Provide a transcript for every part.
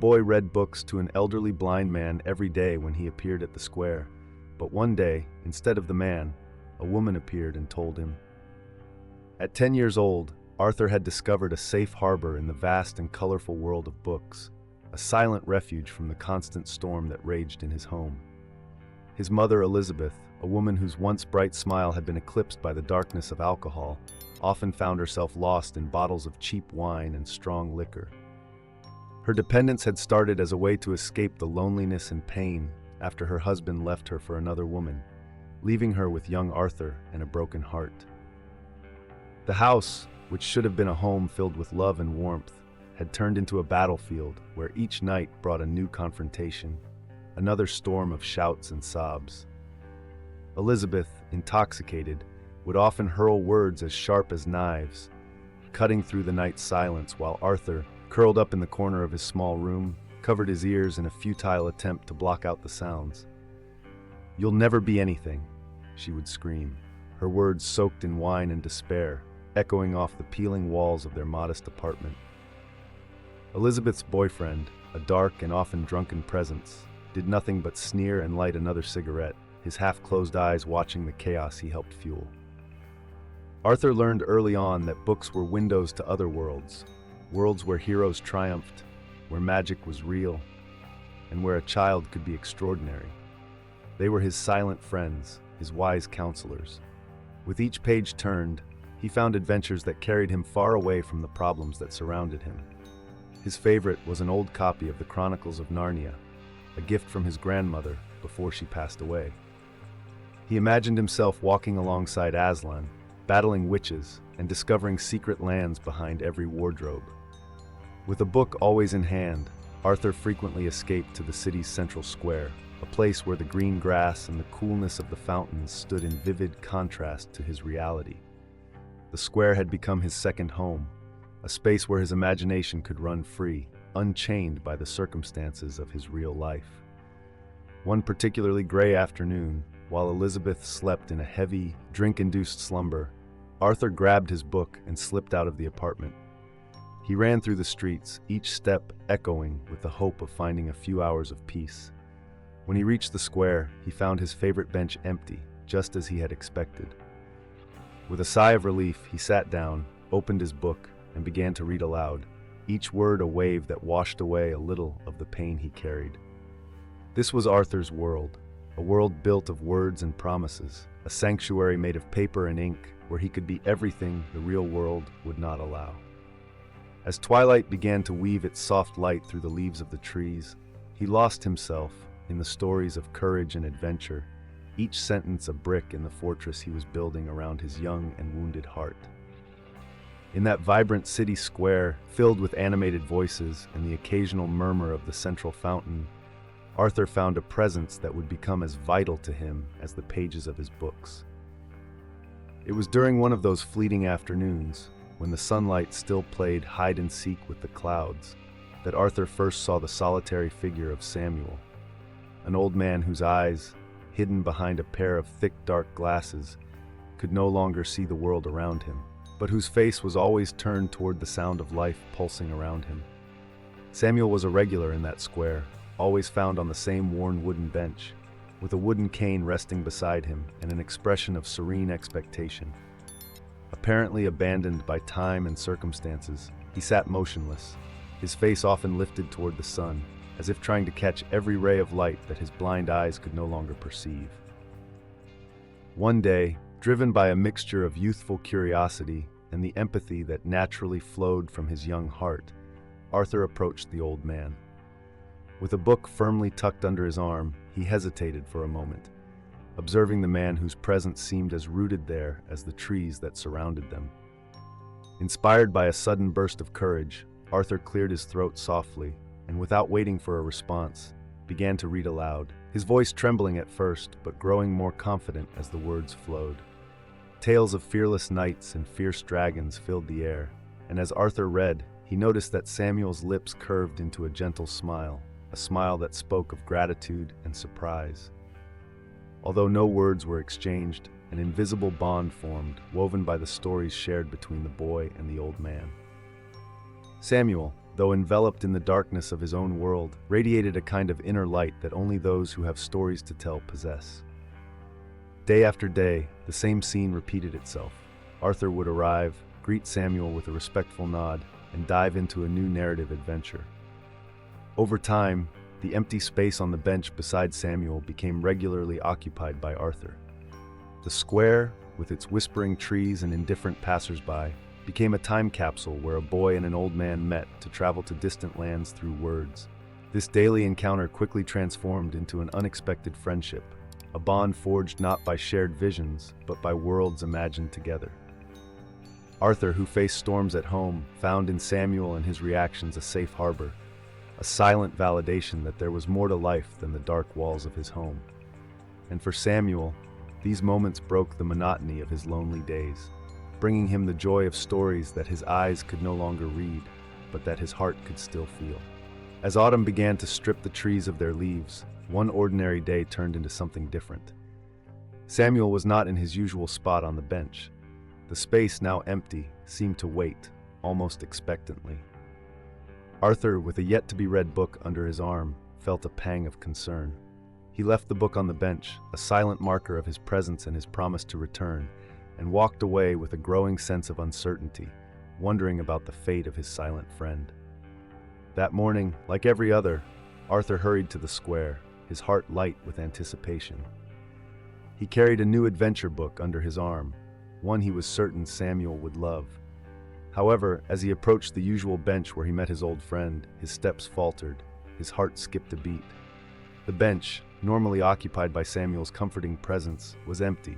boy read books to an elderly blind man every day when he appeared at the square. But one day, instead of the man, a woman appeared and told him. At 10 years old, Arthur had discovered a safe harbor in the vast and colorful world of books, a silent refuge from the constant storm that raged in his home. His mother, Elizabeth, a woman whose once bright smile had been eclipsed by the darkness of alcohol, often found herself lost in bottles of cheap wine and strong liquor. Her dependence had started as a way to escape the loneliness and pain after her husband left her for another woman, leaving her with young Arthur and a broken heart. The house, which should have been a home filled with love and warmth, had turned into a battlefield where each night brought a new confrontation, another storm of shouts and sobs. Elizabeth, intoxicated, would often hurl words as sharp as knives, cutting through the night's silence, while Arthur, curled up in the corner of his small room, covered his ears in a futile attempt to block out the sounds. "You'll never be anything," she would scream, her words soaked in wine and despair, echoing off the peeling walls of their modest apartment. Elizabeth's boyfriend, a dark and often drunken presence, did nothing but sneer and light another cigarette, his half-closed eyes watching the chaos he helped fuel. Arthur learned early on that books were windows to other worlds, worlds where heroes triumphed, where magic was real, and where a child could be extraordinary. They were his silent friends, his wise counselors. With each page turned, he found adventures that carried him far away from the problems that surrounded him. His favorite was an old copy of the Chronicles of Narnia, a gift from his grandmother before she passed away. He imagined himself walking alongside Aslan, battling witches and discovering secret lands behind every wardrobe. With a book always in hand, Arthur frequently escaped to the city's central square, a place where the green grass and the coolness of the fountains stood in vivid contrast to his reality. The square had become his second home, a space where his imagination could run free, unchained by the circumstances of his real life. One particularly gray afternoon, while Elizabeth slept in a heavy, drink-induced slumber, Arthur grabbed his book and slipped out of the apartment. He ran through the streets, each step echoing with the hope of finding a few hours of peace. When he reached the square, he found his favorite bench empty, just as he had expected. With a sigh of relief, he sat down, opened his book, and began to read aloud, each word a wave that washed away a little of the pain he carried. This was Arthur's world, a world built of words and promises, a sanctuary made of paper and ink where he could be everything the real world would not allow. As twilight began to weave its soft light through the leaves of the trees, he lost himself in the stories of courage and adventure, each sentence a brick in the fortress he was building around his young and wounded heart. In that vibrant city square, filled with animated voices and the occasional murmur of the central fountain, Arthur found a presence that would become as vital to him as the pages of his books. It was during one of those fleeting afternoons, when the sunlight still played hide-and-seek with the clouds, that Arthur first saw the solitary figure of Samuel, an old man whose eyes, hidden behind a pair of thick dark glasses, could no longer see the world around him, but whose face was always turned toward the sound of life pulsing around him. Samuel was a regular in that square, always found on the same worn wooden bench, with a wooden cane resting beside him and an expression of serene expectation. Apparently abandoned by time and circumstances, he sat motionless, his face often lifted toward the sun, as if trying to catch every ray of light that his blind eyes could no longer perceive. One day, driven by a mixture of youthful curiosity and the empathy that naturally flowed from his young heart, Arthur approached the old man. With a book firmly tucked under his arm, he hesitated for a moment, observing the man whose presence seemed as rooted there as the trees that surrounded them. Inspired by a sudden burst of courage, Arthur cleared his throat softly, and without waiting for a response, began to read aloud, his voice trembling at first, but growing more confident as the words flowed. Tales of fearless knights and fierce dragons filled the air, and as Arthur read, he noticed that Samuel's lips curved into a gentle smile, a smile that spoke of gratitude and surprise. Although no words were exchanged, an invisible bond formed, woven by the stories shared between the boy and the old man. "Samuel," though enveloped in the darkness of his own world, radiated a kind of inner light that only those who have stories to tell possess. Day after day, the same scene repeated itself. Arthur would arrive, greet Samuel with a respectful nod, and dive into a new narrative adventure. Over time, the empty space on the bench beside Samuel became regularly occupied by Arthur. The square, with its whispering trees and indifferent passers-by, became a time capsule where a boy and an old man met to travel to distant lands through words. This daily encounter quickly transformed into an unexpected friendship, a bond forged not by shared visions, but by worlds imagined together. Arthur, who faced storms at home, found in Samuel and his reactions a safe harbor, a silent validation that there was more to life than the dark walls of his home. And for Samuel, these moments broke the monotony of his lonely days, bringing him the joy of stories that his eyes could no longer read, but that his heart could still feel. As autumn began to strip the trees of their leaves, one ordinary day turned into something different. Samuel was not in his usual spot on the bench. The space, now empty, seemed to wait, almost expectantly. Arthur, with a yet-to-be-read book under his arm, felt a pang of concern. He left the book on the bench, a silent marker of his presence and his promise to return, and walked away with a growing sense of uncertainty, wondering about the fate of his silent friend. That morning, like every other, Arthur hurried to the square, his heart light with anticipation. He carried a new adventure book under his arm, one he was certain Samuel would love. However, as he approached the usual bench where he met his old friend, his steps faltered, his heart skipped a beat. The bench, normally occupied by Samuel's comforting presence, was empty,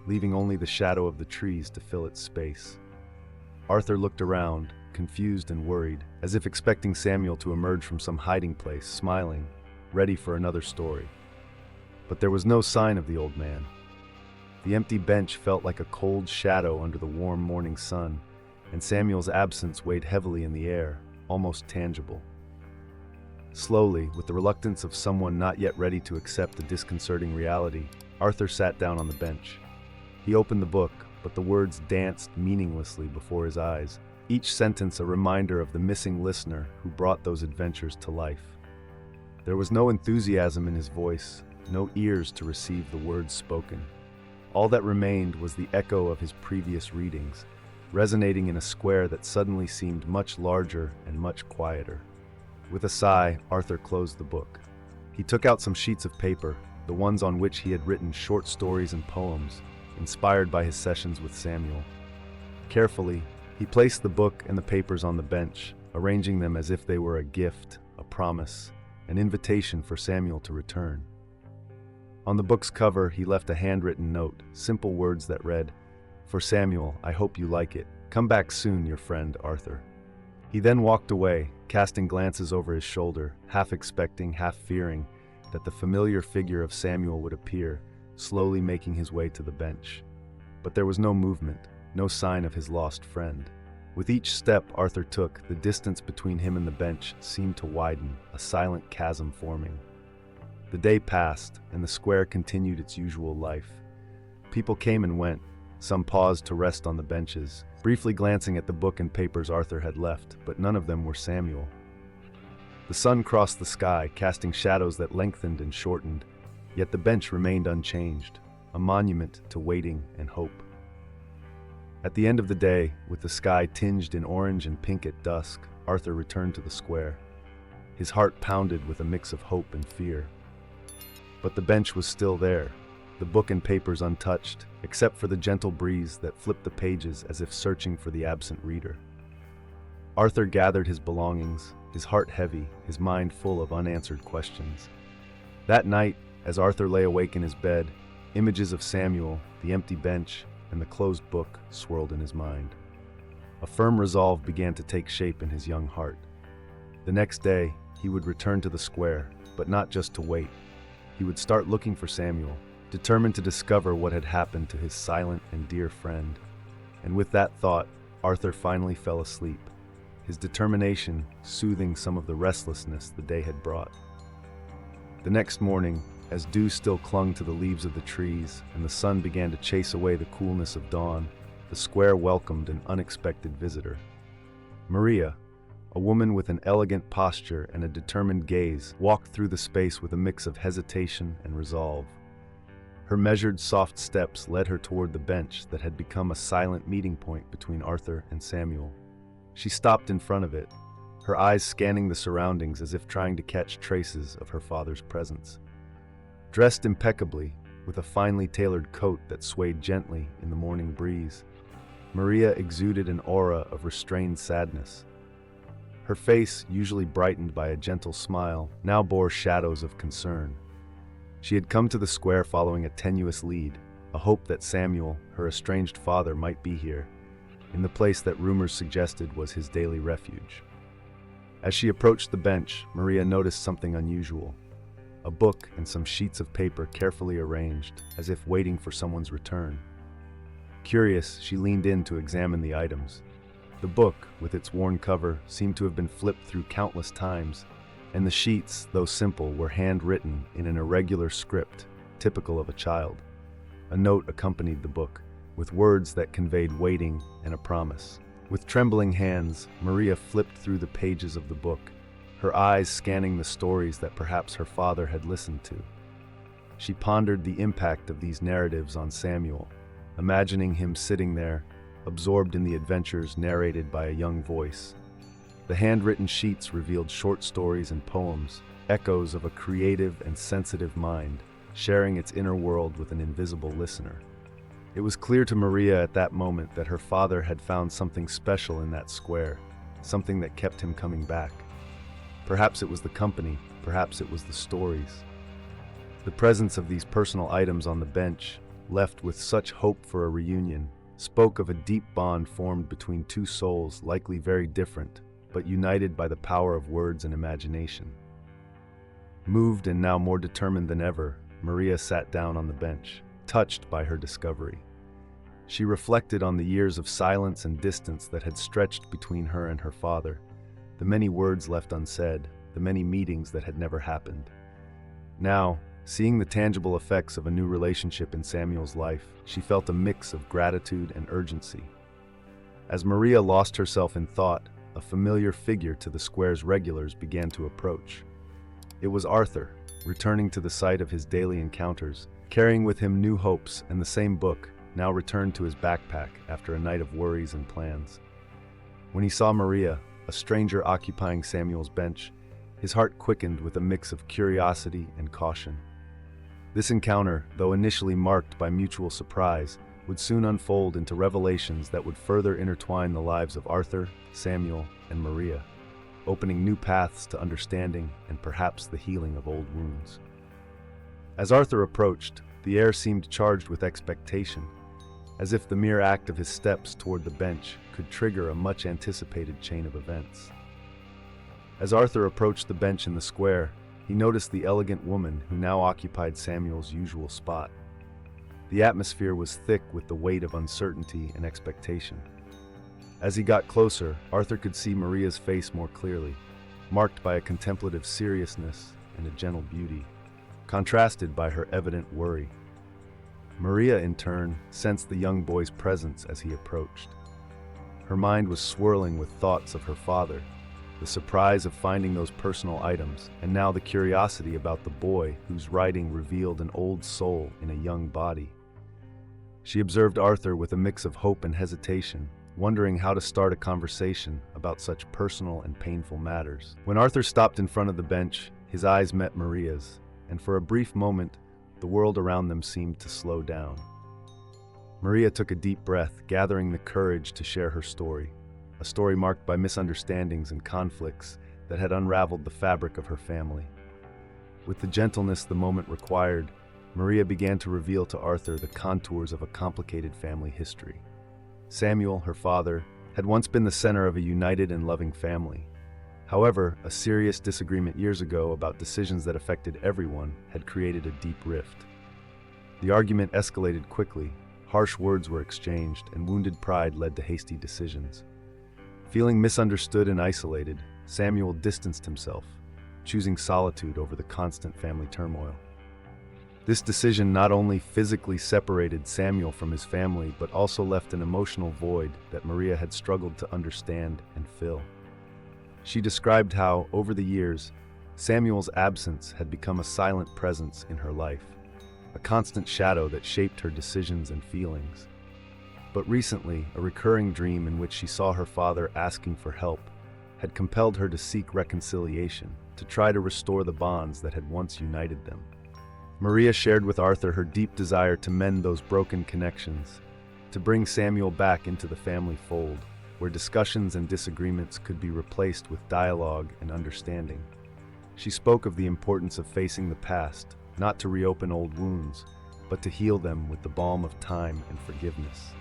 leaving only the shadow of the trees to fill its space. Arthur looked around, confused and worried, as if expecting Samuel to emerge from some hiding place, smiling, ready for another story. But there was no sign of the old man. The empty bench felt like a cold shadow under the warm morning sun, and Samuel's absence weighed heavily in the air, almost tangible. Slowly, with the reluctance of someone not yet ready to accept the disconcerting reality, Arthur sat down on the bench. He opened the book, but the words danced meaninglessly before his eyes, each sentence a reminder of the missing listener who brought those adventures to life. There was no enthusiasm in his voice, no ears to receive the words spoken. All that remained was the echo of his previous readings, resonating in a square that suddenly seemed much larger and much quieter. With a sigh, Arthur closed the book. He took out some sheets of paper, the ones on which he had written short stories and poems, inspired by his sessions with Samuel. Carefully, he placed the book and the papers on the bench, arranging them as if they were a gift, a promise, an invitation for Samuel to return. On the book's cover, he left a handwritten note, simple words that read, "For Samuel, I hope you like it. Come back soon, your friend, Arthur." He then walked away, casting glances over his shoulder, half expecting, half fearing, that the familiar figure of Samuel would appear, slowly making his way to the bench. But there was no movement, no sign of his lost friend. With each step Arthur took, the distance between him and the bench seemed to widen, a silent chasm forming. The day passed, and the square continued its usual life. People came and went. Some paused to rest on the benches, briefly glancing at the book and papers Arthur had left, but none of them were Samuel. The sun crossed the sky, casting shadows that lengthened and shortened, yet the bench remained unchanged, a monument to waiting and hope. At the end of the day, with the sky tinged in orange and pink at dusk, Arthur returned to the square. His heart pounded with a mix of hope and fear. But the bench was still there, the book and papers untouched, except for the gentle breeze that flipped the pages as if searching for the absent reader. Arthur gathered his belongings, his heart heavy, his mind full of unanswered questions. That night, as Arthur lay awake in his bed, images of Samuel, the empty bench, and the closed book swirled in his mind. A firm resolve began to take shape in his young heart. The next day, he would return to the square, but not just to wait. He would start looking for Samuel, determined to discover what had happened to his silent and dear friend. And with that thought, Arthur finally fell asleep, his determination soothing some of the restlessness the day had brought. The next morning, as dew still clung to the leaves of the trees and the sun began to chase away the coolness of dawn, the square welcomed an unexpected visitor. Maria, A woman with an elegant posture and a determined gaze walked through the space with a mix of hesitation and resolve. Her measured, soft steps led her toward the bench that had become a silent meeting point between Arthur and Samuel. She stopped in front of it, her eyes scanning the surroundings as if trying to catch traces of her father's presence. Dressed impeccably, with a finely tailored coat that swayed gently in the morning breeze, Maria exuded an aura of restrained sadness. Her face, usually brightened by a gentle smile, now bore shadows of concern. She had come to the square following a tenuous lead, a hope that Samuel, her estranged father, might be here, in the place that rumors suggested was his daily refuge. As she approached the bench, Maria noticed something unusual. A book and some sheets of paper carefully arranged, as if waiting for someone's return. Curious, she leaned in to examine the items. The book, with its worn cover, seemed to have been flipped through countless times, and the sheets, though simple, were handwritten in an irregular script, typical of a child. A note accompanied the book, with words that conveyed waiting and a promise. With trembling hands, Maria flipped through the pages of the book, her eyes scanning the stories that perhaps her father had listened to. She pondered the impact of these narratives on Samuel, imagining him sitting there, absorbed in the adventures narrated by a young voice. The handwritten sheets revealed short stories and poems, echoes of a creative and sensitive mind, sharing its inner world with an invisible listener. It was clear to Maria at that moment that her father had found something special in that square, something that kept him coming back. Perhaps it was the company, perhaps it was the stories. The presence of these personal items on the bench, left with such hope for a reunion, spoke of a deep bond formed between two souls likely very different, but united by the power of words and imagination. Moved and now more determined than ever, Maria sat down on the bench, touched by her discovery. She reflected on the years of silence and distance that had stretched between her and her father, the many words left unsaid, the many meetings that had never happened. Now, seeing the tangible effects of a new relationship in Samuel's life, she felt a mix of gratitude and urgency. As Maria lost herself in thought, a familiar figure to the square's regulars began to approach. It was Arthur, returning to the site of his daily encounters, carrying with him new hopes and the same book, now returned to his backpack after a night of worries and plans. When he saw Maria, a stranger occupying Samuel's bench, his heart quickened with a mix of curiosity and caution. This encounter, though initially marked by mutual surprise, would soon unfold into revelations that would further intertwine the lives of Arthur, Samuel, and Maria, opening new paths to understanding and perhaps the healing of old wounds. As Arthur approached, the air seemed charged with expectation, as if the mere act of his steps toward the bench could trigger a much-anticipated chain of events. As Arthur approached the bench in the square, he noticed the elegant woman who now occupied Samuel's usual spot. The atmosphere was thick with the weight of uncertainty and expectation. As he got closer, Arthur could see Maria's face more clearly, marked by a contemplative seriousness and a gentle beauty, contrasted by her evident worry. Maria, in turn, sensed the young boy's presence as he approached. Her mind was swirling with thoughts of her father, the surprise of finding those personal items, and now the curiosity about the boy whose writing revealed an old soul in a young body. She observed Arthur with a mix of hope and hesitation, wondering how to start a conversation about such personal and painful matters. When Arthur stopped in front of the bench, his eyes met Maria's, and for a brief moment, the world around them seemed to slow down. Maria took a deep breath, gathering the courage to share her story, a story marked by misunderstandings and conflicts that had unraveled the fabric of her family. With the gentleness the moment required, Maria began to reveal to Arthur the contours of a complicated family history. Samuel, her father, had once been the center of a united and loving family. However, a serious disagreement years ago about decisions that affected everyone had created a deep rift. The argument escalated quickly, harsh words were exchanged, and wounded pride led to hasty decisions. Feeling misunderstood and isolated, Samuel distanced himself, choosing solitude over the constant family turmoil. This decision not only physically separated Samuel from his family, but also left an emotional void that Maria had struggled to understand and fill. She described how, over the years, Samuel's absence had become a silent presence in her life, a constant shadow that shaped her decisions and feelings. But recently, a recurring dream in which she saw her father asking for help had compelled her to seek reconciliation, to try to restore the bonds that had once united them. Maria shared with Arthur her deep desire to mend those broken connections, to bring Samuel back into the family fold, where discussions and disagreements could be replaced with dialogue and understanding. She spoke of the importance of facing the past, not to reopen old wounds, but to heal them with the balm of time and forgiveness.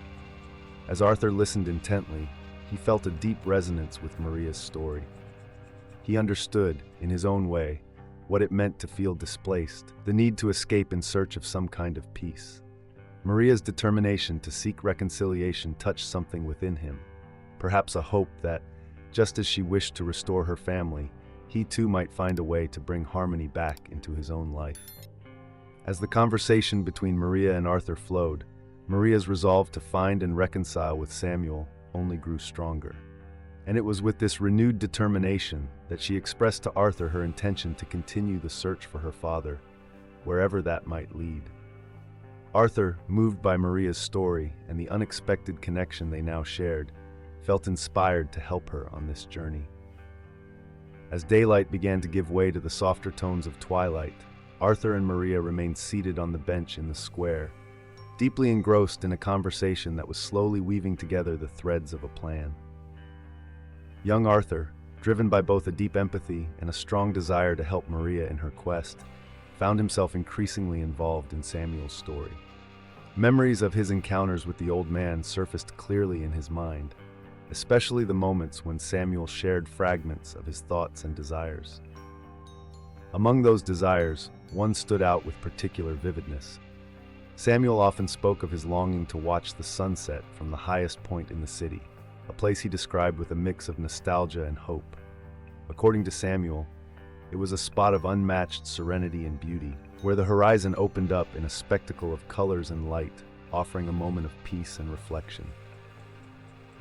As Arthur listened intently, he felt a deep resonance with Maria's story. He understood, in his own way, what it meant to feel displaced, the need to escape in search of some kind of peace. Maria's determination to seek reconciliation touched something within him, perhaps a hope that, just as she wished to restore her family, he too might find a way to bring harmony back into his own life. As the conversation between Maria and Arthur flowed, Maria's resolve to find and reconcile with Samuel only grew stronger. And it was with this renewed determination that she expressed to Arthur her intention to continue the search for her father, wherever that might lead. Arthur, moved by Maria's story and the unexpected connection they now shared, felt inspired to help her on this journey. As daylight began to give way to the softer tones of twilight, Arthur and Maria remained seated on the bench in the square, deeply engrossed in a conversation that was slowly weaving together the threads of a plan. Young Arthur, driven by both a deep empathy and a strong desire to help Maria in her quest, found himself increasingly involved in Samuel's story. Memories of his encounters with the old man surfaced clearly in his mind, especially the moments when Samuel shared fragments of his thoughts and desires. Among those desires, one stood out with particular vividness. Samuel often spoke of his longing to watch the sunset from the highest point in the city, a place he described with a mix of nostalgia and hope. According to Samuel, it was a spot of unmatched serenity and beauty, where the horizon opened up in a spectacle of colors and light, offering a moment of peace and reflection.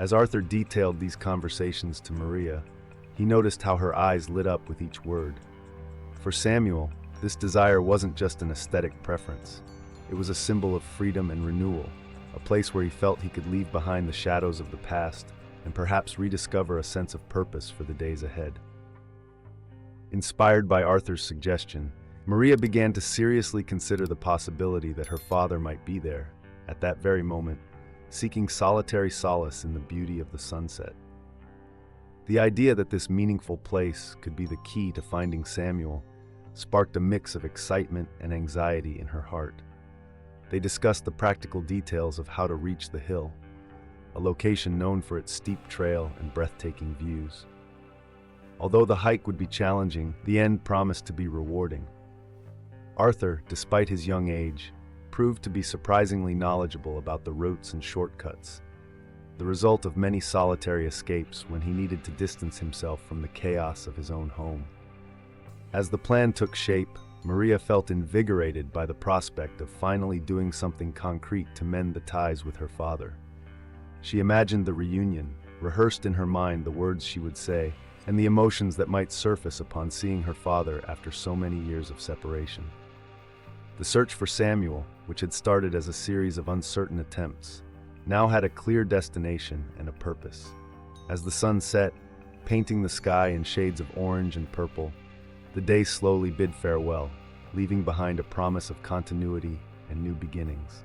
As Arthur detailed these conversations to Maria, he noticed how her eyes lit up with each word. For Samuel, this desire wasn't just an aesthetic preference. It was a symbol of freedom and renewal, a place where he felt he could leave behind the shadows of the past and perhaps rediscover a sense of purpose for the days ahead. Inspired by Arthur's suggestion, Maria began to seriously consider the possibility that her father might be there, at that very moment, seeking solitary solace in the beauty of the sunset. The idea that this meaningful place could be the key to finding Samuel sparked a mix of excitement and anxiety in her heart. They discussed the practical details of how to reach the hill, a location known for its steep trail and breathtaking views. Although the hike would be challenging, the end promised to be rewarding. Arthur, despite his young age, proved to be surprisingly knowledgeable about the routes and shortcuts, the result of many solitary escapes when he needed to distance himself from the chaos of his own home. As the plan took shape, Maria felt invigorated by the prospect of finally doing something concrete to mend the ties with her father. She imagined the reunion, rehearsed in her mind the words she would say, and the emotions that might surface upon seeing her father after so many years of separation. The search for Samuel, which had started as a series of uncertain attempts, now had a clear destination and a purpose. As the sun set, painting the sky in shades of orange and purple, the day slowly bid farewell, leaving behind a promise of continuity and new beginnings.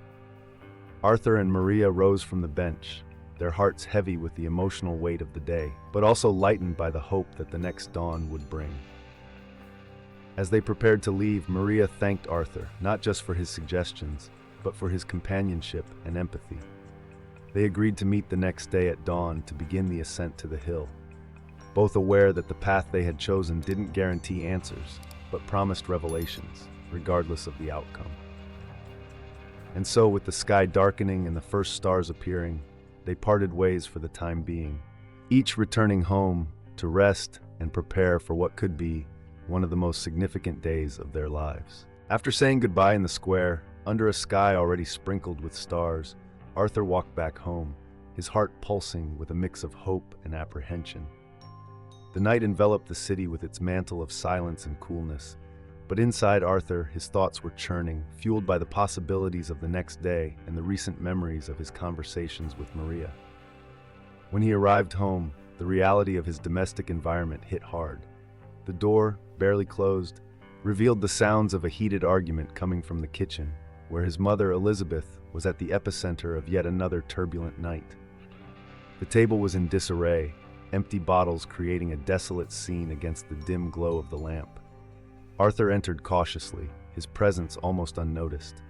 Arthur and Maria rose from the bench, their hearts heavy with the emotional weight of the day, but also lightened by the hope that the next dawn would bring. As they prepared to leave, Maria thanked Arthur, not just for his suggestions, but for his companionship and empathy. They agreed to meet the next day at dawn to begin the ascent to the hill, both aware that the path they had chosen didn't guarantee answers, but promised revelations, regardless of the outcome. And so, with the sky darkening and the first stars appearing, they parted ways for the time being, each returning home to rest and prepare for what could be one of the most significant days of their lives. After saying goodbye in the square, under a sky already sprinkled with stars, Arthur walked back home, his heart pulsing with a mix of hope and apprehension. The night enveloped the city with its mantle of silence and coolness, but inside Arthur, his thoughts were churning, fueled by the possibilities of the next day and the recent memories of his conversations with Maria. When he arrived home, the reality of his domestic environment hit hard. The door, barely closed, revealed the sounds of a heated argument coming from the kitchen, where his mother, Elizabeth, was at the epicenter of yet another turbulent night. The table was in disarray, empty bottles creating a desolate scene against the dim glow of the lamp. Arthur entered cautiously, his presence almost unnoticed.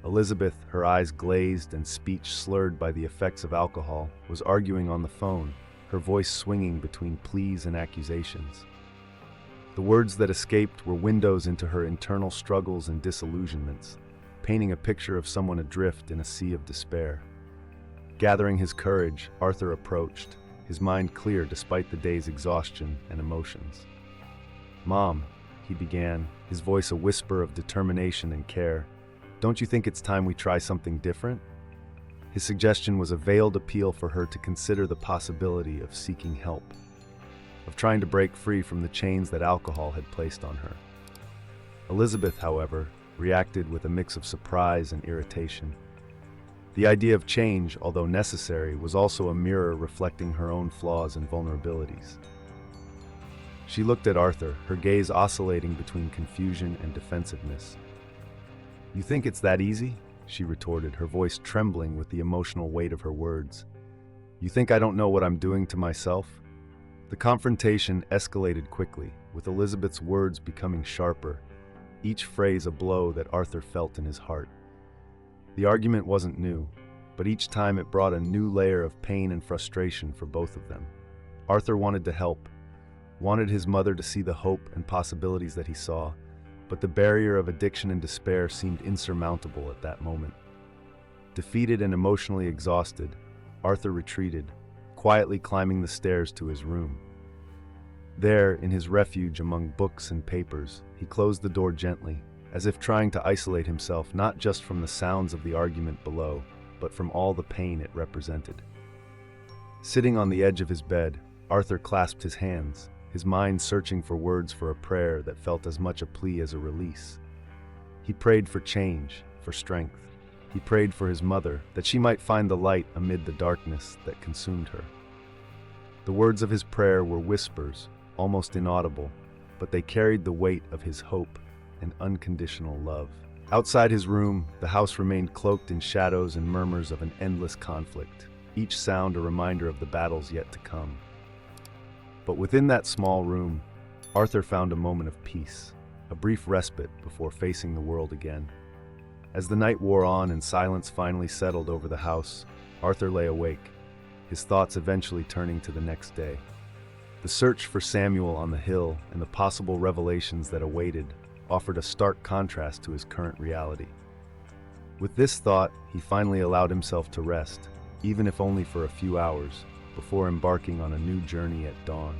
Elizabeth, her eyes glazed and speech slurred by the effects of alcohol, was arguing on the phone, her voice swinging between pleas and accusations. The words that escaped were windows into her internal struggles and disillusionments, painting a picture of someone adrift in a sea of despair. Gathering his courage, Arthur approached, his mind clear despite the day's exhaustion and emotions. "Mom," he began, his voice a whisper of determination and care, "don't you think it's time we try something different?" His suggestion was a veiled appeal for her to consider the possibility of seeking help, of trying to break free from the chains that alcohol had placed on her. Elizabeth, however, reacted with a mix of surprise and irritation. The idea of change, although necessary, was also a mirror reflecting her own flaws and vulnerabilities. She looked at Arthur, her gaze oscillating between confusion and defensiveness. "You think it's that easy?" she retorted, her voice trembling with the emotional weight of her words. "You think I don't know what I'm doing to myself?" The confrontation escalated quickly, with Elizabeth's words becoming sharper, each phrase a blow that Arthur felt in his heart. The argument wasn't new, but each time it brought a new layer of pain and frustration for both of them. Arthur wanted to help, wanted his mother to see the hope and possibilities that he saw, but the barrier of addiction and despair seemed insurmountable at that moment. Defeated and emotionally exhausted, Arthur retreated, quietly climbing the stairs to his room. There, in his refuge among books and papers, he closed the door gently, as if trying to isolate himself not just from the sounds of the argument below, but from all the pain it represented. Sitting on the edge of his bed, Arthur clasped his hands, his mind searching for words for a prayer that felt as much a plea as a release. He prayed for change, for strength. He prayed for his mother, that she might find the light amid the darkness that consumed her. The words of his prayer were whispers, almost inaudible, but they carried the weight of his hope and unconditional love. Outside his room, the house remained cloaked in shadows and murmurs of an endless conflict, each sound a reminder of the battles yet to come. But within that small room, Arthur found a moment of peace, a brief respite before facing the world again. As the night wore on and silence finally settled over the house, Arthur lay awake, his thoughts eventually turning to the next day. The search for Samuel on the hill and the possible revelations that awaited offered a stark contrast to his current reality. With this thought, he finally allowed himself to rest, even if only for a few hours, before embarking on a new journey at dawn.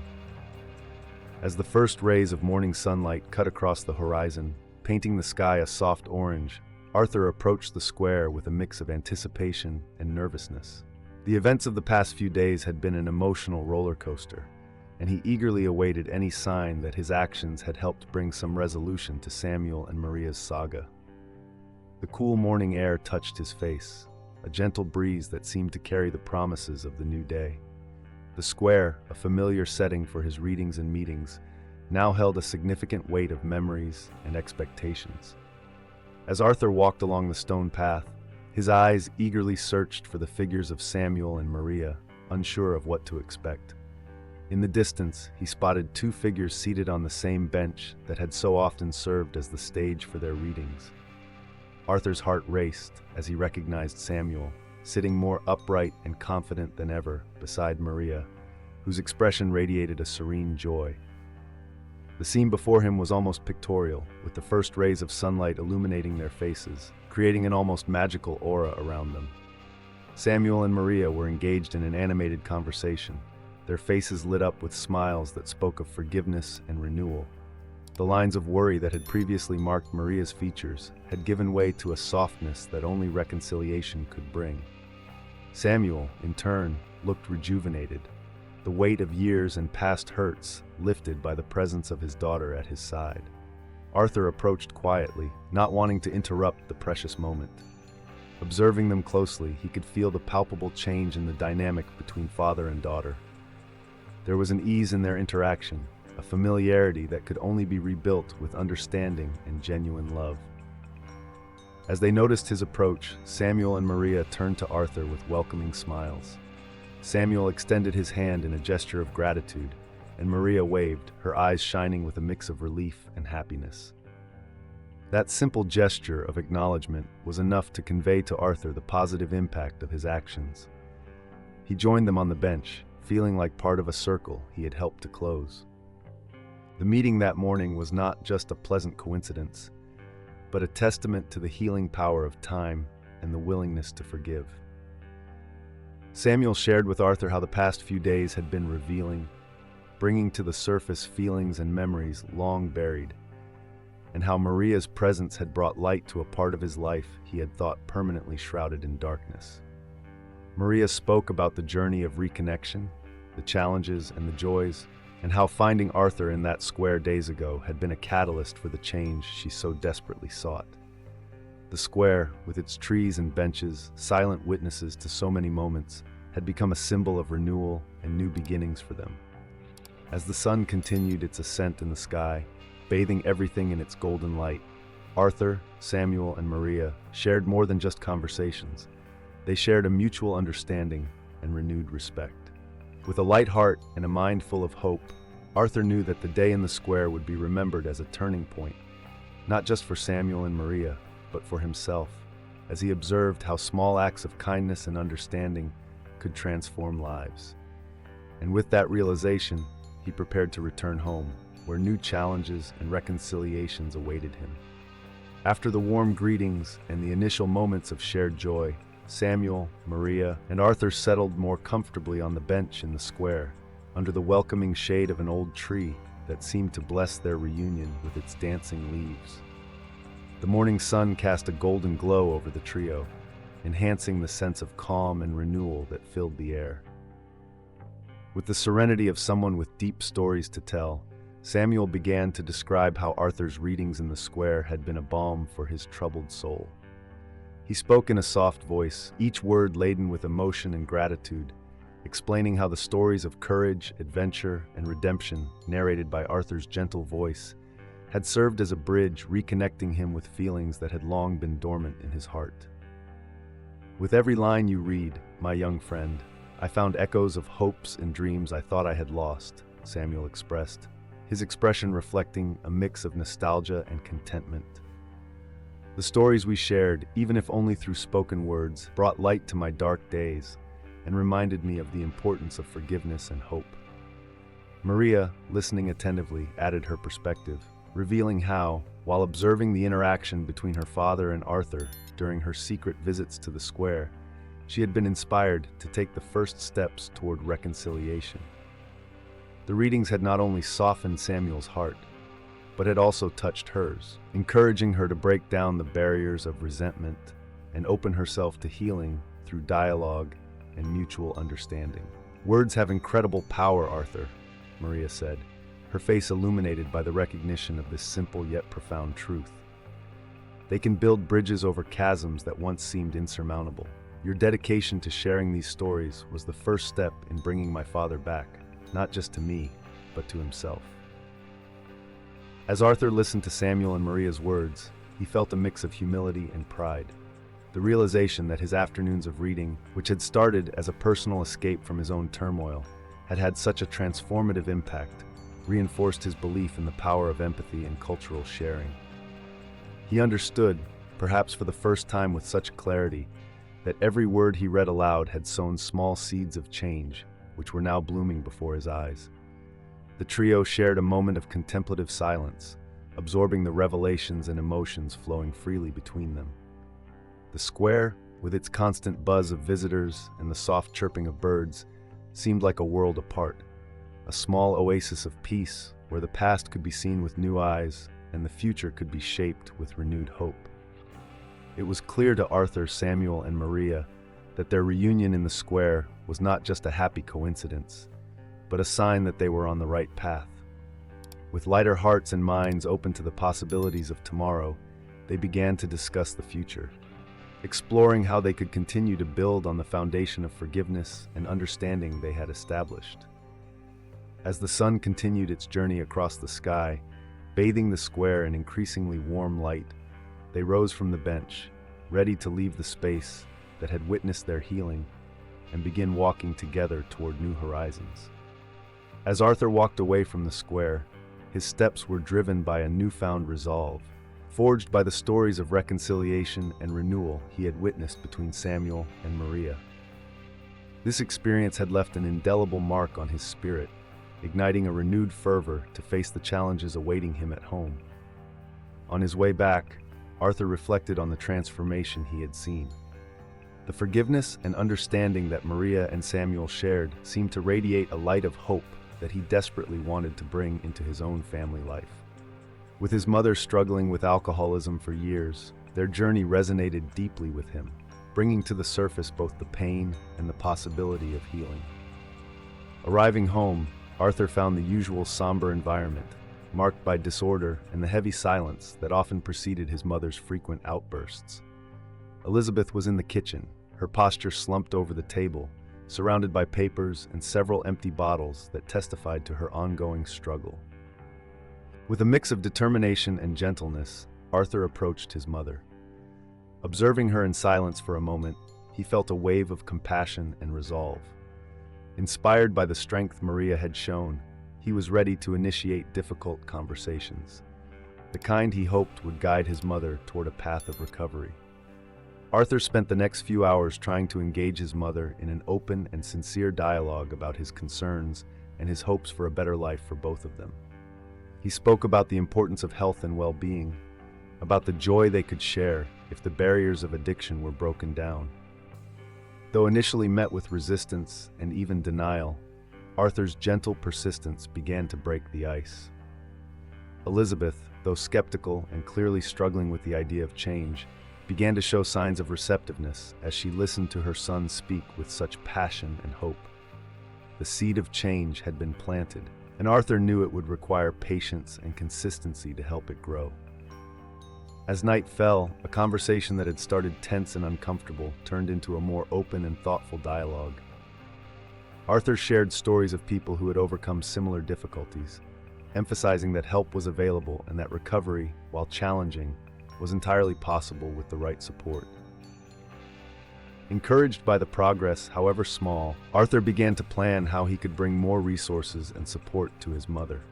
As the first rays of morning sunlight cut across the horizon, painting the sky a soft orange, Arthur approached the square with a mix of anticipation and nervousness. The events of the past few days had been an emotional roller coaster, and he eagerly awaited any sign that his actions had helped bring some resolution to Samuel and Maria's saga. The cool morning air touched his face, a gentle breeze that seemed to carry the promises of the new day. The square, a familiar setting for his readings and meetings, now held a significant weight of memories and expectations. As Arthur walked along the stone path, his eyes eagerly searched for the figures of Samuel and Maria, unsure of what to expect. In the distance, he spotted two figures seated on the same bench that had so often served as the stage for their readings. Arthur's heart raced as he recognized Samuel, sitting more upright and confident than ever beside Maria, whose expression radiated a serene joy. The scene before him was almost pictorial, with the first rays of sunlight illuminating their faces, creating an almost magical aura around them. Samuel and Maria were engaged in an animated conversation, their faces lit up with smiles that spoke of forgiveness and renewal. The lines of worry that had previously marked Maria's features had given way to a softness that only reconciliation could bring. Samuel, in turn, looked rejuvenated, the weight of years and past hurts lifted by the presence of his daughter at his side. Arthur approached quietly, not wanting to interrupt the precious moment. Observing them closely, he could feel the palpable change in the dynamic between father and daughter. There was an ease in their interaction, a familiarity that could only be rebuilt with understanding and genuine love. As they noticed his approach, Samuel and Maria turned to Arthur with welcoming smiles. Samuel extended his hand in a gesture of gratitude, and Maria waved, her eyes shining with a mix of relief and happiness. That simple gesture of acknowledgement was enough to convey to Arthur the positive impact of his actions. He joined them on the bench, feeling like part of a circle he had helped to close. The meeting that morning was not just a pleasant coincidence, but a testament to the healing power of time and the willingness to forgive. Samuel shared with Arthur how the past few days had been revealing, bringing to the surface feelings and memories long buried, and how Maria's presence had brought light to a part of his life he had thought permanently shrouded in darkness. Maria spoke about the journey of reconnection, the challenges and the joys, and how finding Arthur in that square days ago had been a catalyst for the change she so desperately sought. The square, with its trees and benches, silent witnesses to so many moments, had become a symbol of renewal and new beginnings for them. As the sun continued its ascent in the sky, bathing everything in its golden light, Arthur, Samuel, and Maria shared more than just conversations. They shared a mutual understanding and renewed respect. With a light heart and a mind full of hope, Arthur knew that the day in the square would be remembered as a turning point, not just for Samuel and Maria, but for himself, as he observed how small acts of kindness and understanding could transform lives. And with that realization, he prepared to return home, where new challenges and reconciliations awaited him. After the warm greetings and the initial moments of shared joy, Samuel, Maria, and Arthur settled more comfortably on the bench in the square, under the welcoming shade of an old tree that seemed to bless their reunion with its dancing leaves. The morning sun cast a golden glow over the trio, enhancing the sense of calm and renewal that filled the air. With the serenity of someone with deep stories to tell, Samuel began to describe how Arthur's readings in the square had been a balm for his troubled soul. He spoke in a soft voice, each word laden with emotion and gratitude, explaining how the stories of courage, adventure, and redemption, narrated by Arthur's gentle voice, had served as a bridge reconnecting him with feelings that had long been dormant in his heart. With every line you read, my young friend, I found echoes of hopes and dreams I thought I had lost, Samuel expressed, his expression reflecting a mix of nostalgia and contentment. The stories we shared, even if only through spoken words, brought light to my dark days and reminded me of the importance of forgiveness and hope. Maria, listening attentively, added her perspective, revealing how, while observing the interaction between her father and Arthur during her secret visits to the square, she had been inspired to take the first steps toward reconciliation. The readings had not only softened Samuel's heart, but had also touched hers, encouraging her to break down the barriers of resentment and open herself to healing through dialogue and mutual understanding. Words have incredible power, Arthur, Maria said, her face illuminated by the recognition of this simple yet profound truth. They can build bridges over chasms that once seemed insurmountable. Your dedication to sharing these stories was the first step in bringing my father back, not just to me, but to himself. As Arthur listened to Samuel and Maria's words, he felt a mix of humility and pride. The realization that his afternoons of reading, which had started as a personal escape from his own turmoil, had had such a transformative impact, reinforced his belief in the power of empathy and cultural sharing. He understood, perhaps for the first time with such clarity, that every word he read aloud had sown small seeds of change, which were now blooming before his eyes. The trio shared a moment of contemplative silence, absorbing the revelations and emotions flowing freely between them. The square, with its constant buzz of visitors and the soft chirping of birds, seemed like a world apart, a small oasis of peace where the past could be seen with new eyes and the future could be shaped with renewed hope. It was clear to Arthur, Samuel, and Maria that their reunion in the square was not just a happy coincidence, but a sign that they were on the right path. With lighter hearts and minds open to the possibilities of tomorrow, they began to discuss the future, exploring how they could continue to build on the foundation of forgiveness and understanding they had established. As the sun continued its journey across the sky, bathing the square in increasingly warm light, they rose from the bench, ready to leave the space that had witnessed their healing and begin walking together toward new horizons. As Arthur walked away from the square, his steps were driven by a newfound resolve, forged by the stories of reconciliation and renewal he had witnessed between Samuel and Maria. This experience had left an indelible mark on his spirit, igniting a renewed fervor to face the challenges awaiting him at home. On his way back, Arthur reflected on the transformation he had seen. The forgiveness and understanding that Maria and Samuel shared seemed to radiate a light of hope that he desperately wanted to bring into his own family life. With his mother struggling with alcoholism for years, their journey resonated deeply with him, bringing to the surface both the pain and the possibility of healing. Arriving home, Arthur found the usual somber environment, marked by disorder and the heavy silence that often preceded his mother's frequent outbursts. Elizabeth was in the kitchen, her posture slumped over the table, surrounded by papers and several empty bottles that testified to her ongoing struggle. With a mix of determination and gentleness, Arthur approached his mother. Observing her in silence for a moment, he felt a wave of compassion and resolve. Inspired by the strength Maria had shown, he was ready to initiate difficult conversations, the kind he hoped would guide his mother toward a path of recovery. Arthur spent the next few hours trying to engage his mother in an open and sincere dialogue about his concerns and his hopes for a better life for both of them. He spoke about the importance of health and well-being, about the joy they could share if the barriers of addiction were broken down. Though initially met with resistance and even denial, Arthur's gentle persistence began to break the ice. Elizabeth, though skeptical and clearly struggling with the idea of change, began to show signs of receptiveness as she listened to her son speak with such passion and hope. The seed of change had been planted, and Arthur knew it would require patience and consistency to help it grow. As night fell, a conversation that had started tense and uncomfortable turned into a more open and thoughtful dialogue. Arthur shared stories of people who had overcome similar difficulties, emphasizing that help was available and that recovery, while challenging, was entirely possible with the right support. Encouraged by the progress, however small, Arthur began to plan how he could bring more resources and support to his mother.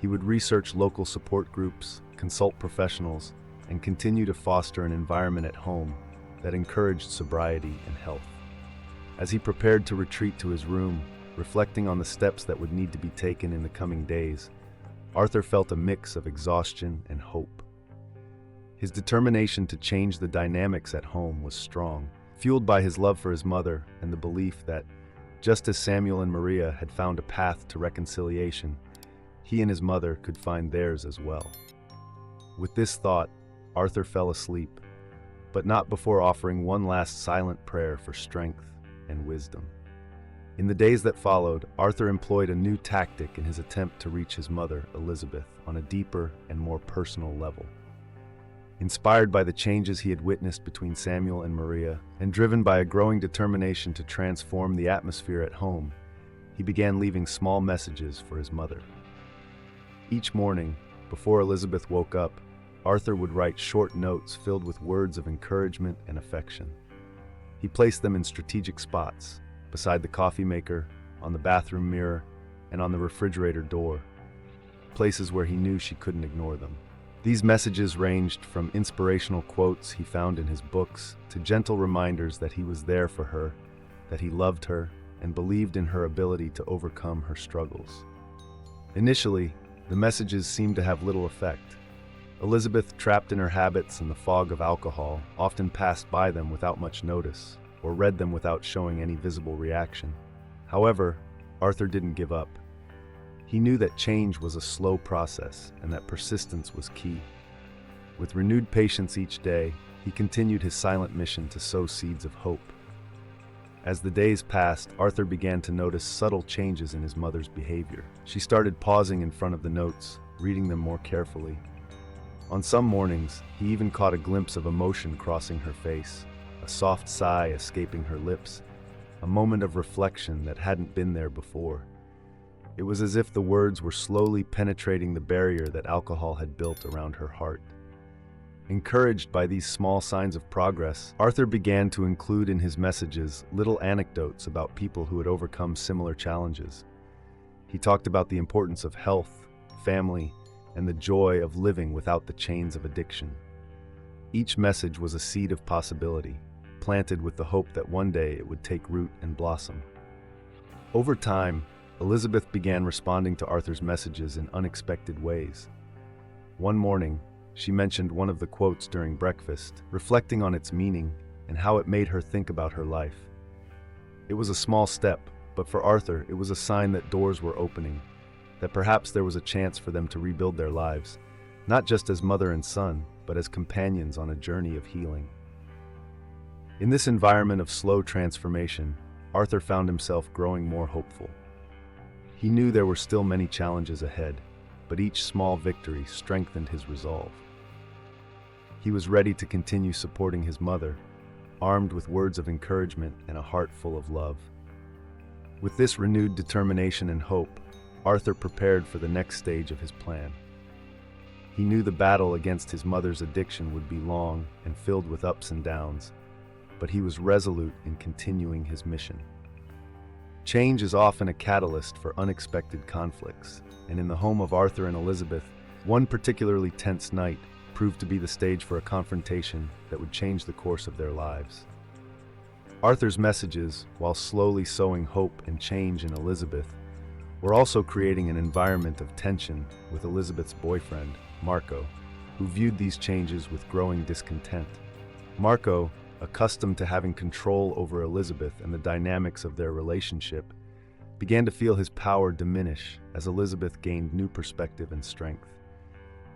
He would research local support groups, consult professionals, and continue to foster an environment at home that encouraged sobriety and health. As he prepared to retreat to his room, reflecting on the steps that would need to be taken in the coming days, Arthur felt a mix of exhaustion and hope. His determination to change the dynamics at home was strong, fueled by his love for his mother and the belief that, just as Samuel and Maria had found a path to reconciliation, he and his mother could find theirs as well. With this thought, Arthur fell asleep, but not before offering one last silent prayer for strength and wisdom. In the days that followed, Arthur employed a new tactic in his attempt to reach his mother, Elizabeth, on a deeper and more personal level. Inspired by the changes he had witnessed between Samuel and Maria, and driven by a growing determination to transform the atmosphere at home, he began leaving small messages for his mother. Each morning, before Elizabeth woke up, Arthur would write short notes filled with words of encouragement and affection. He placed them in strategic spots, beside the coffee maker, on the bathroom mirror, and on the refrigerator door, places where he knew she couldn't ignore them. These messages ranged from inspirational quotes he found in his books to gentle reminders that he was there for her, that he loved her, and believed in her ability to overcome her struggles. Initially, the messages seemed to have little effect. Elizabeth, trapped in her habits and the fog of alcohol, often passed by them without much notice, or read them without showing any visible reaction. However, Arthur didn't give up. He knew that change was a slow process and that persistence was key. With renewed patience each day, he continued his silent mission to sow seeds of hope. As the days passed, Arthur began to notice subtle changes in his mother's behavior. She started pausing in front of the notes, reading them more carefully. On some mornings, he even caught a glimpse of emotion crossing her face, a soft sigh escaping her lips, a moment of reflection that hadn't been there before. It was as if the words were slowly penetrating the barrier that alcohol had built around her heart. Encouraged by these small signs of progress, Arthur began to include in his messages little anecdotes about people who had overcome similar challenges. He talked about the importance of health, family, and the joy of living without the chains of addiction. Each message was a seed of possibility, planted with the hope that one day it would take root and blossom. Over time, Elizabeth began responding to Arthur's messages in unexpected ways. One morning, she mentioned one of the quotes during breakfast, reflecting on its meaning and how it made her think about her life. It was a small step, but for Arthur, it was a sign that doors were opening, that perhaps there was a chance for them to rebuild their lives, not just as mother and son, but as companions on a journey of healing. In this environment of slow transformation, Arthur found himself growing more hopeful. He knew there were still many challenges ahead, but each small victory strengthened his resolve. He was ready to continue supporting his mother, armed with words of encouragement and a heart full of love. With this renewed determination and hope, Arthur prepared for the next stage of his plan. He knew the battle against his mother's addiction would be long and filled with ups and downs, but he was resolute in continuing his mission. Change is often a catalyst for unexpected conflicts, and in the home of Arthur and Elizabeth, one particularly tense night proved to be the stage for a confrontation that would change the course of their lives. Arthur's messages, while slowly sowing hope and change in Elizabeth, were also creating an environment of tension with Elizabeth's boyfriend, Marco, who viewed these changes with growing discontent. Marco, accustomed to having control over Elizabeth and the dynamics of their relationship, began to feel his power diminish as Elizabeth gained new perspective and strength.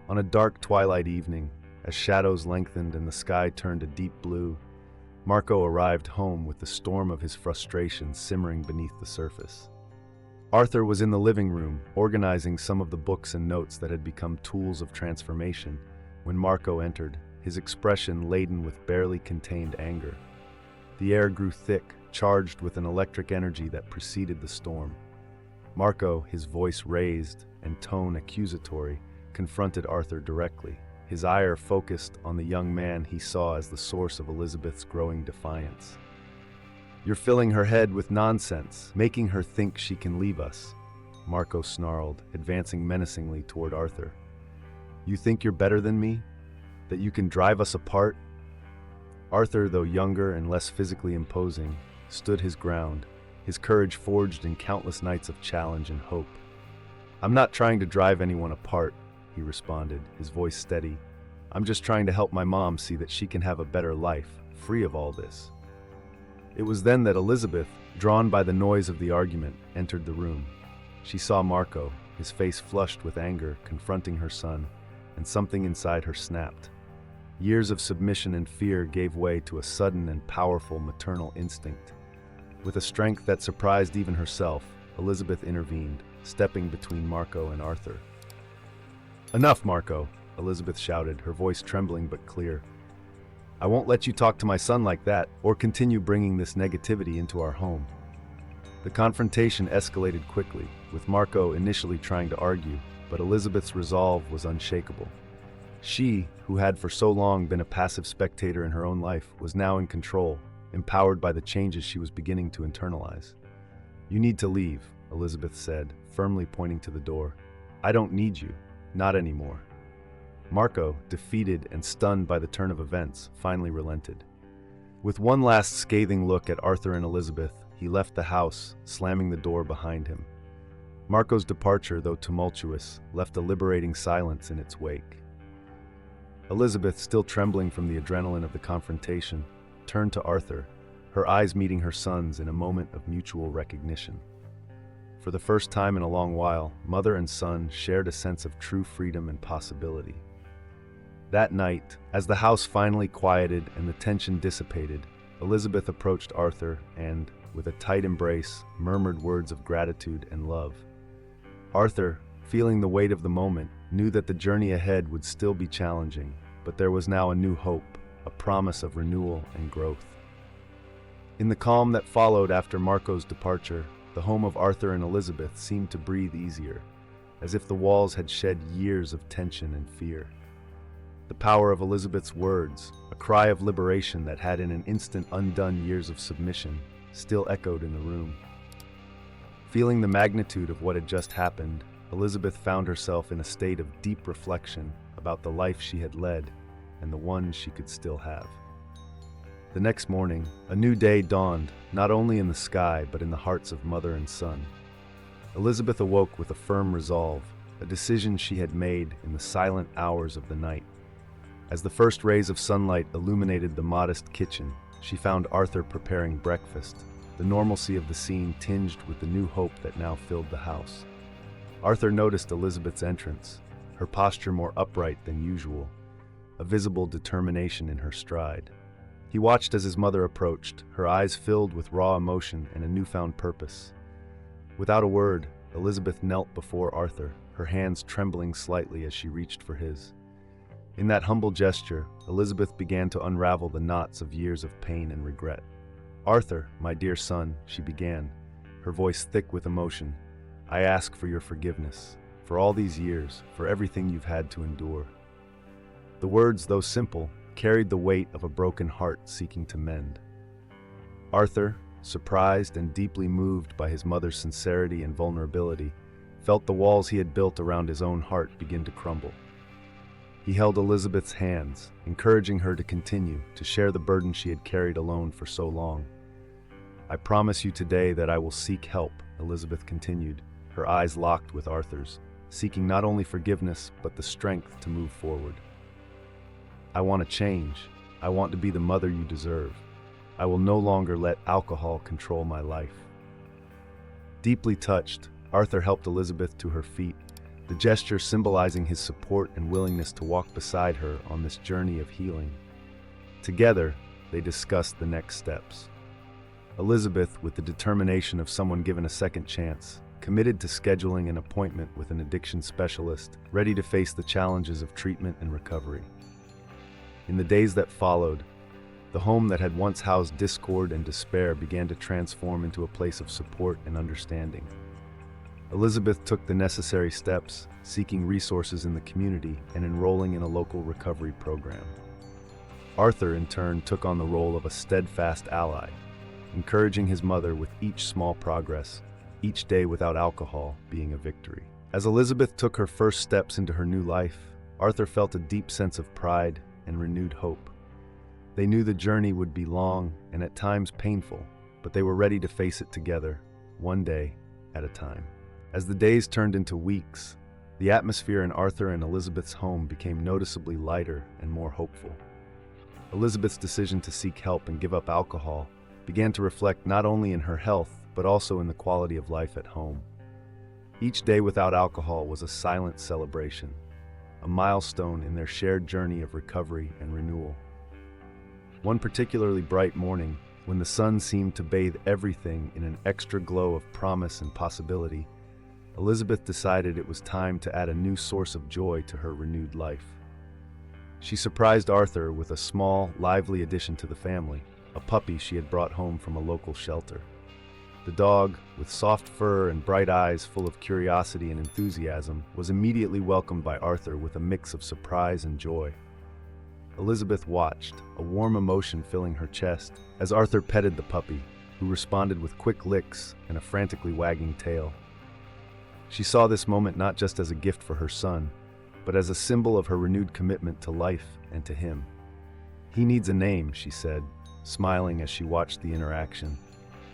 On a dark twilight evening, as shadows lengthened and the sky turned a deep blue, Marco arrived home with the storm of his frustration simmering beneath the surface. Arthur was in the living room, organizing some of the books and notes that had become tools of transformation, when Marco entered, his expression laden with barely contained anger. The air grew thick, charged with an electric energy that preceded the storm. Marco, his voice raised and tone accusatory, confronted Arthur directly, his ire focused on the young man he saw as the source of Elizabeth's growing defiance. "You're filling her head with nonsense, making her think she can leave us," Marco snarled, advancing menacingly toward Arthur. "You think you're better than me? That you can drive us apart?" Arthur, though younger and less physically imposing, stood his ground, his courage forged in countless nights of challenge and hope. "I'm not trying to drive anyone apart," he responded, his voice steady. "I'm just trying to help my mom see that she can have a better life, free of all this." It was then that Elizabeth, drawn by the noise of the argument, entered the room. She saw Marco, his face flushed with anger, confronting her son, and something inside her snapped. Years of submission and fear gave way to a sudden and powerful maternal instinct. With a strength that surprised even herself, Elizabeth intervened, stepping between Marco and Arthur. "Enough, Marco," Elizabeth shouted, her voice trembling but clear. "I won't let you talk to my son like that, or continue bringing this negativity into our home." The confrontation escalated quickly, with Marco initially trying to argue, but Elizabeth's resolve was unshakable. She, who had for so long been a passive spectator in her own life, was now in control, empowered by the changes she was beginning to internalize. "You need to leave," Elizabeth said, firmly pointing to the door. "I don't need you. Not anymore." Marco, defeated and stunned by the turn of events, finally relented. With one last scathing look at Arthur and Elizabeth, he left the house, slamming the door behind him. Marco's departure, though tumultuous, left a liberating silence in its wake. Elizabeth, still trembling from the adrenaline of the confrontation, turned to Arthur, her eyes meeting her son's in a moment of mutual recognition. For the first time in a long while, mother and son shared a sense of true freedom and possibility. That night, as the house finally quieted and the tension dissipated, Elizabeth approached Arthur and, with a tight embrace, murmured words of gratitude and love. Arthur, feeling the weight of the moment, knew that the journey ahead would still be challenging, but there was now a new hope, a promise of renewal and growth. In the calm that followed after Marco's departure, the home of Arthur and Elizabeth seemed to breathe easier, as if the walls had shed years of tension and fear. The power of Elizabeth's words, a cry of liberation that had in an instant undone years of submission, still echoed in the room. Feeling the magnitude of what had just happened, Elizabeth found herself in a state of deep reflection about the life she had led and the one she could still have. The next morning, a new day dawned, not only in the sky but in the hearts of mother and son. Elizabeth awoke with a firm resolve, a decision she had made in the silent hours of the night. As the first rays of sunlight illuminated the modest kitchen, she found Arthur preparing breakfast, the normalcy of the scene tinged with the new hope that now filled the house. Arthur noticed Elizabeth's entrance, her posture more upright than usual, a visible determination in her stride. He watched as his mother approached, her eyes filled with raw emotion and a newfound purpose. Without a word, Elizabeth knelt before Arthur, her hands trembling slightly as she reached for his. In that humble gesture, Elizabeth began to unravel the knots of years of pain and regret. "Arthur, my dear son," she began, her voice thick with emotion, "I ask for your forgiveness, for all these years, for everything you've had to endure." The words, though simple, carried the weight of a broken heart seeking to mend. Arthur, surprised and deeply moved by his mother's sincerity and vulnerability, felt the walls he had built around his own heart begin to crumble. He held Elizabeth's hands, encouraging her to continue, to share the burden she had carried alone for so long. "I promise you today that I will seek help," Elizabeth continued, her eyes locked with Arthur's, seeking not only forgiveness but the strength to move forward. "I want to change. I want to be the mother you deserve. I will no longer let alcohol control my life." Deeply touched, Arthur helped Elizabeth to her feet, the gesture symbolizing his support and willingness to walk beside her on this journey of healing. Together, they discussed the next steps. Elizabeth, with the determination of someone given a second chance, committed to scheduling an appointment with an addiction specialist, ready to face the challenges of treatment and recovery. In the days that followed, the home that had once housed discord and despair began to transform into a place of support and understanding. Elizabeth took the necessary steps, seeking resources in the community and enrolling in a local recovery program. Arthur, in turn, took on the role of a steadfast ally, encouraging his mother with each small progress, each day without alcohol being a victory. As Elizabeth took her first steps into her new life, Arthur felt a deep sense of pride and renewed hope. They knew the journey would be long and at times painful, but they were ready to face it together, one day at a time. As the days turned into weeks, the atmosphere in Arthur and Elizabeth's home became noticeably lighter and more hopeful. Elizabeth's decision to seek help and give up alcohol began to reflect not only in her health, but also in the quality of life at home. Each day without alcohol was a silent celebration, a milestone in their shared journey of recovery and renewal. One particularly bright morning, when the sun seemed to bathe everything in an extra glow of promise and possibility, Elizabeth decided it was time to add a new source of joy to her renewed life. She surprised Arthur with a small, lively addition to the family, a puppy she had brought home from a local shelter. The dog, with soft fur and bright eyes full of curiosity and enthusiasm, was immediately welcomed by Arthur with a mix of surprise and joy. Elizabeth watched, a warm emotion filling her chest, as Arthur petted the puppy, who responded with quick licks and a frantically wagging tail. She saw this moment not just as a gift for her son, but as a symbol of her renewed commitment to life and to him. "He needs a name," she said, smiling as she watched the interaction,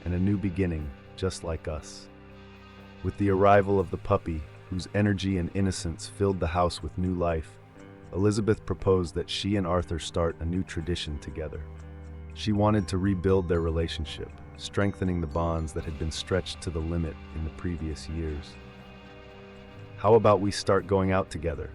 "and a new beginning, just like us." With the arrival of the puppy, whose energy and innocence filled the house with new life, Elizabeth proposed that she and Arthur start a new tradition together. She wanted to rebuild their relationship, strengthening the bonds that had been stretched to the limit in the previous years. "How about we start going out together?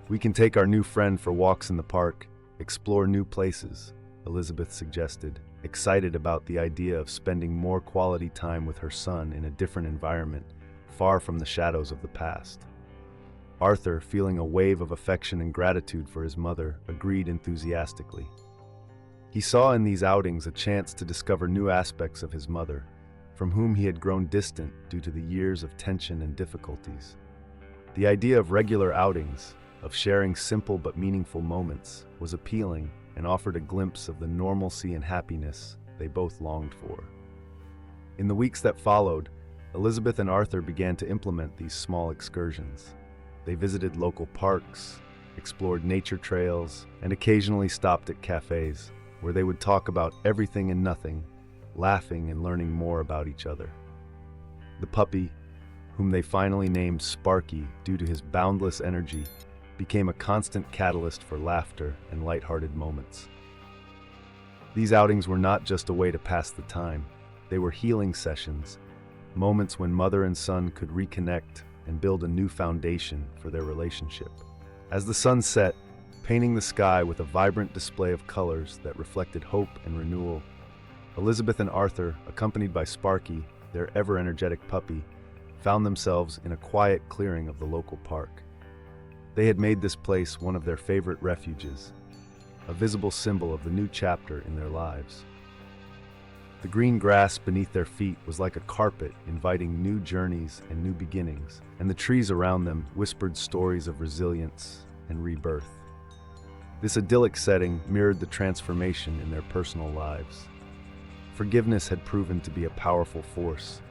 We can take our new friend for walks in the park, explore new places," Elizabeth suggested, excited about the idea of spending more quality time with her son in a different environment, far from the shadows of the past. Arthur, feeling a wave of affection and gratitude for his mother, agreed enthusiastically. He saw in these outings a chance to discover new aspects of his mother, from whom he had grown distant due to the years of tension and difficulties. The idea of regular outings, of sharing simple but meaningful moments, was appealing and offered a glimpse of the normalcy and happiness they both longed for. In the weeks that followed, Elizabeth and Arthur began to implement these small excursions. They visited local parks, explored nature trails, and occasionally stopped at cafes, where they would talk about everything and nothing, laughing and learning more about each other. The puppy, whom they finally named Sparky due to his boundless energy, became a constant catalyst for laughter and lighthearted moments. These outings were not just a way to pass the time, they were healing sessions, moments when mother and son could reconnect and build a new foundation for their relationship. As the sun set, painting the sky with a vibrant display of colors that reflected hope and renewal, Elizabeth and Arthur, accompanied by Sparky, their ever-energetic puppy, found themselves in a quiet clearing of the local park. They had made this place one of their favorite refuges, a visible symbol of the new chapter in their lives. The green grass beneath their feet was like a carpet inviting new journeys and new beginnings, and the trees around them whispered stories of resilience and rebirth. This idyllic setting mirrored the transformation in their personal lives. Forgiveness had proven to be a powerful force,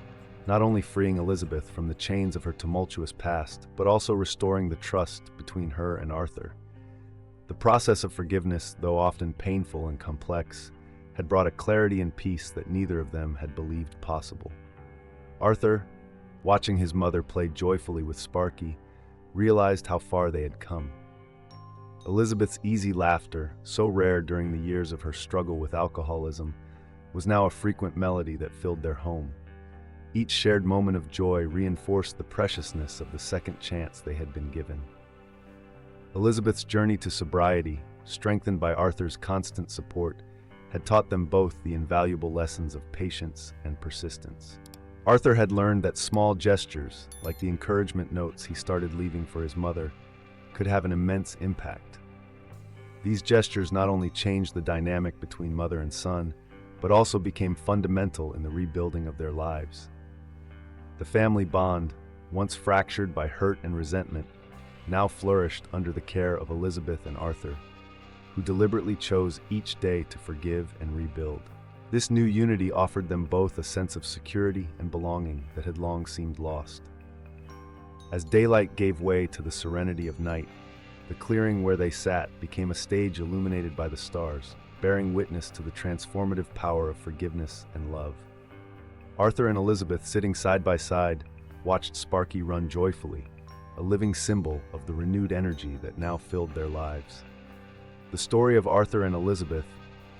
not only freeing Elizabeth from the chains of her tumultuous past, but also restoring the trust between her and Arthur. The process of forgiveness, though often painful and complex, had brought a clarity and peace that neither of them had believed possible. Arthur, watching his mother play joyfully with Sparky, realized how far they had come. Elizabeth's easy laughter, so rare during the years of her struggle with alcoholism, was now a frequent melody that filled their home. Each shared moment of joy reinforced the preciousness of the second chance they had been given. Elizabeth's journey to sobriety, strengthened by Arthur's constant support, had taught them both the invaluable lessons of patience and persistence. Arthur had learned that small gestures, like the encouragement notes he started leaving for his mother, could have an immense impact. These gestures not only changed the dynamic between mother and son, but also became fundamental in the rebuilding of their lives. The family bond, once fractured by hurt and resentment, now flourished under the care of Elizabeth and Arthur, who deliberately chose each day to forgive and rebuild. This new unity offered them both a sense of security and belonging that had long seemed lost. As daylight gave way to the serenity of night, the clearing where they sat became a stage illuminated by the stars, bearing witness to the transformative power of forgiveness and love. Arthur and Elizabeth, sitting side by side, watched Sparky run joyfully, a living symbol of the renewed energy that now filled their lives. The story of Arthur and Elizabeth,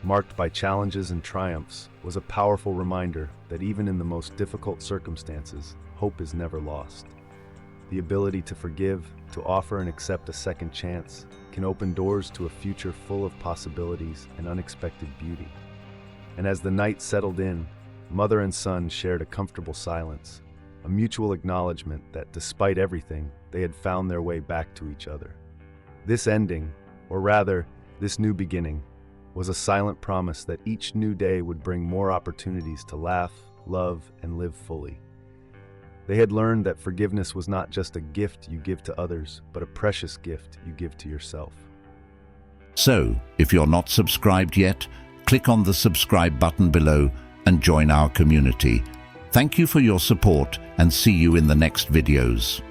marked by challenges and triumphs, was a powerful reminder that even in the most difficult circumstances, hope is never lost. The ability to forgive, to offer and accept a second chance, can open doors to a future full of possibilities and unexpected beauty. And as the night settled in, mother and son shared a comfortable silence, a mutual acknowledgement that despite everything, they had found their way back to each other. This ending, or rather, this new beginning, was a silent promise that each new day would bring more opportunities to laugh, love, and live fully. They had learned that forgiveness was not just a gift you give to others, but a precious gift you give to yourself. So, if you're not subscribed yet, click on the subscribe button below and join our community. Thank you for your support and see you in the next videos.